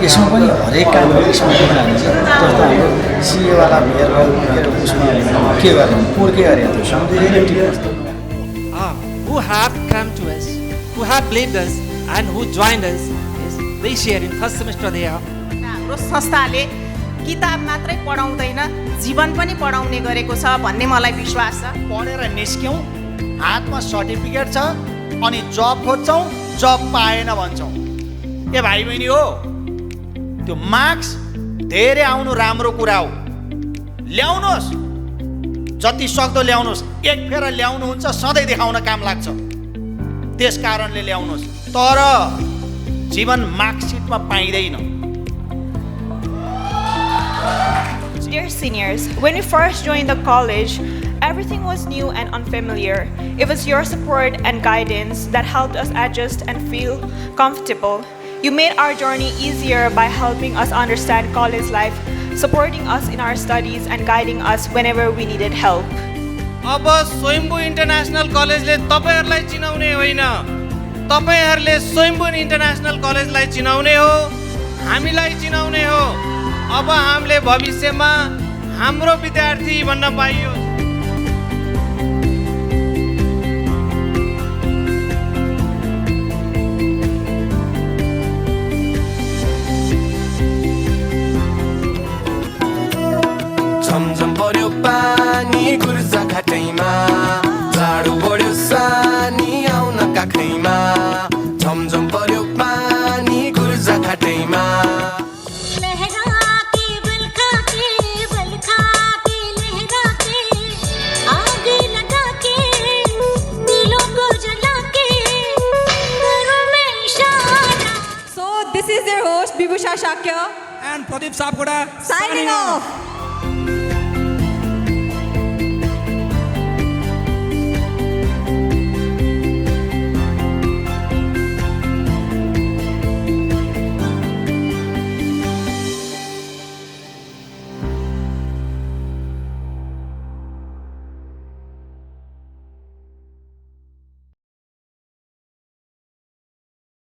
यसमा पनि हरेक कामहरू यसमा पनि हालिन्छ। जस्तो हाम्रो सिएवाला भेयर उसमा के गर्ने पोहोर के गरे त समुदाय who have come to us, who have believed us and who joined us, yes, this year in first semester they are. हाम्रो संस्थाले किताब मात्रै पढाउँदैन, जीवन पनि पढाउने गरेको छ भन्ने मलाई विश्वास छ। पढेर निस्क्यौँ, हातमा सर्टिफिकेट छ अनि जब खोज्छौँ, जब पाएन भन्छौँ। ए भाइ बहिनी हो, त्यो मार्क्स धेरै आउनु राम्रो कुरा हो, ल्याउनुहोस्, जति सक्दो ल्याउनुहोस्। एक फेर ल्याउनुहुन्छ सधैँ देखाउन काम लाग्छ, त्यस कारणले ल्याउनुहोस्। तर जीवन मार्कसिटमा पाइँदैन। Dear seniors, when we first joined the college, everything was new and unfamiliar. It was your support and guidance that helped us adjust and feel comfortable. You made our journey easier by helping us understand college life, supporting us in our studies and guiding us whenever we needed help. अब Swayambhu international कलेजले तपाईहरुलाई चिनाउने होइन, तपाईहरुले Swayambhu international कलेजलाई चिनाउने हो, हामीलाई चिनाउने हो। अब हामीले भविष्यमा हाम्रो विद्यार्थी भन्न पाइयो। झमझम पर्यो पानी गुर्जा घाटैमा, जाडो बढ्यो सानी आउन काखैमा। झमझम पर्यो पानी गुर्जा घाटैमा, This is their host Bibusha Shakya And Pradeep Sapkoda signing off.